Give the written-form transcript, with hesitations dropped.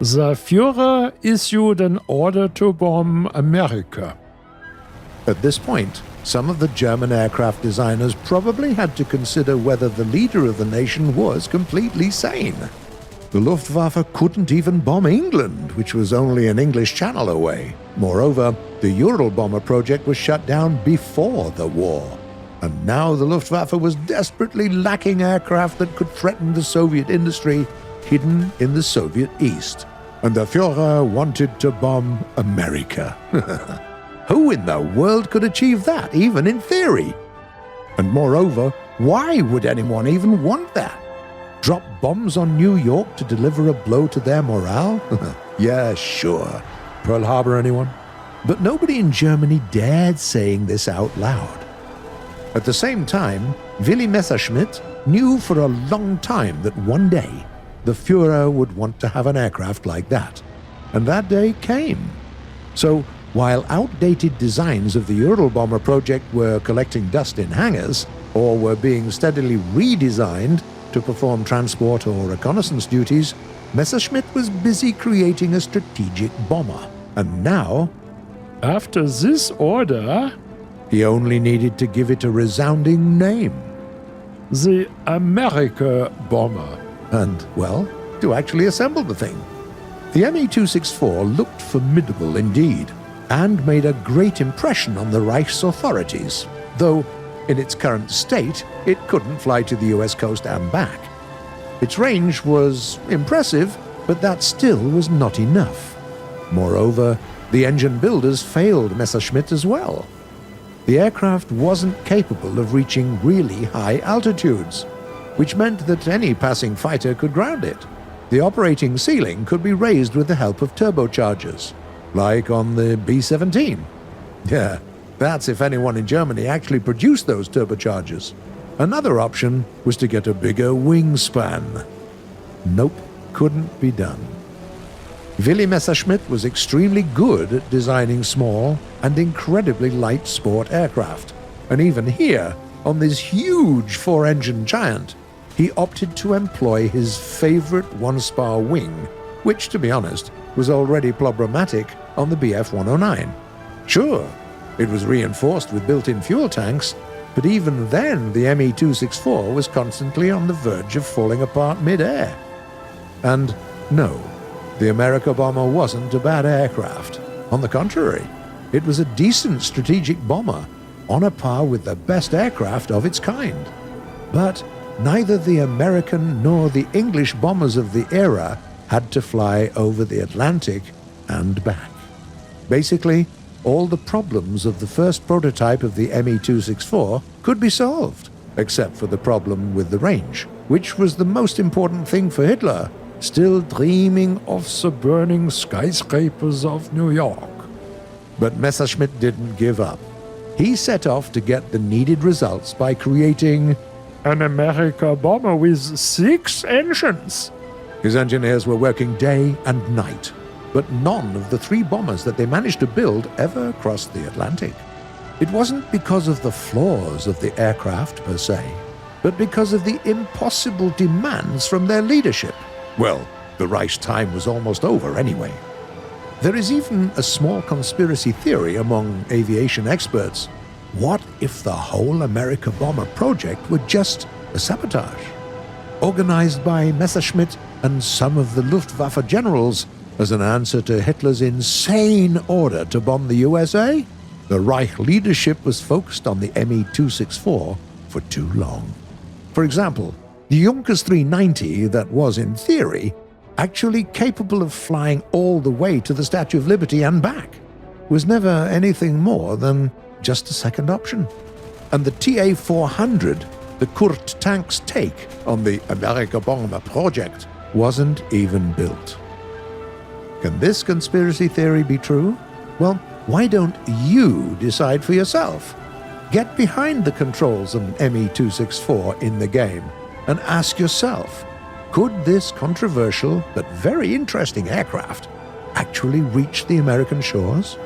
The Führer issued an order to bomb America. At this point, some of the German aircraft designers probably had to consider whether the leader of the nation was completely sane. The Luftwaffe couldn't even bomb England, which was only an English channel away. Moreover, the Ural bomber project was shut down before the war. And now the Luftwaffe was desperately lacking aircraft that could threaten the Soviet industry hidden in the Soviet East. And the Führer wanted to bomb America. Who in the world could achieve that, even in theory? And moreover, why would anyone even want that? Drop bombs on New York to deliver a blow to their morale? Yeah, sure. Pearl Harbor, anyone? But nobody in Germany dared saying this out loud. At the same time, Willy Messerschmitt knew for a long time that one day the Führer would want to have an aircraft like that. And that day came. So, while outdated designs of the Ural bomber project were collecting dust in hangars, or were being steadily redesigned to perform transport or reconnaissance duties, Messerschmitt was busy creating a strategic bomber. And now, After this order, he only needed to give it a resounding name. the America bomber. And, well, to actually assemble the thing. The Me-264 looked formidable indeed, and made a great impression on the Reich's authorities, though in its current state it couldn't fly to the US coast and back. Its range was impressive, but that still was not enough. Moreover, the engine builders failed Messerschmitt as well. The aircraft wasn't capable of reaching really high altitudes, which meant that any passing fighter could ground it. The operating ceiling could be raised with the help of turbochargers, like on the B-17. Yeah, that's if anyone in Germany actually produced those turbochargers. Another option was to get a bigger wingspan. Nope, couldn't be done. Willy Messerschmitt was extremely good at designing small and incredibly light sport aircraft. And even here, on this huge four-engine giant, he opted to employ his favorite one-spar wing, which, to be honest, was already problematic on the Bf-109. Sure, it was reinforced with built-in fuel tanks, but even then the Me-264 was constantly on the verge of falling apart mid-air. And no, the America bomber wasn't a bad aircraft. On the contrary, it was a decent strategic bomber, on a par with the best aircraft of its kind. But neither the American nor the English bombers of the era had to fly over the Atlantic and back. Basically, all the problems of the first prototype of the Me-264 could be solved, except for the problem with the range, which was the most important thing for Hitler, still dreaming of the burning skyscrapers of New York. But Messerschmitt didn't give up. He set off to get the needed results by creating An America bomber with 6 engines. His engineers were working day and night, but none of the 3 bombers that they managed to build ever crossed the Atlantic. It wasn't because of the flaws of the aircraft per se, but because of the impossible demands from their leadership. Well, the Reich's time was almost over anyway. There is even a small conspiracy theory among aviation experts. What if the whole America bomber project were just a sabotage, organized by Messerschmitt and some of the Luftwaffe generals as an answer to Hitler's insane order to bomb the USA? The Reich leadership was focused on the Me-264 for too long. For example, the Junkers 390 that was, in theory, actually capable of flying all the way to the Statue of Liberty and back, was never anything more than just a second option. And the TA-400, the Kurt tank's take on the America bomber project, wasn't even built. Can this conspiracy theory be true? Well, why don't you decide for yourself? Get behind the controls of an Me-264 in the game and ask yourself, could this controversial but very interesting aircraft actually reach the American shores?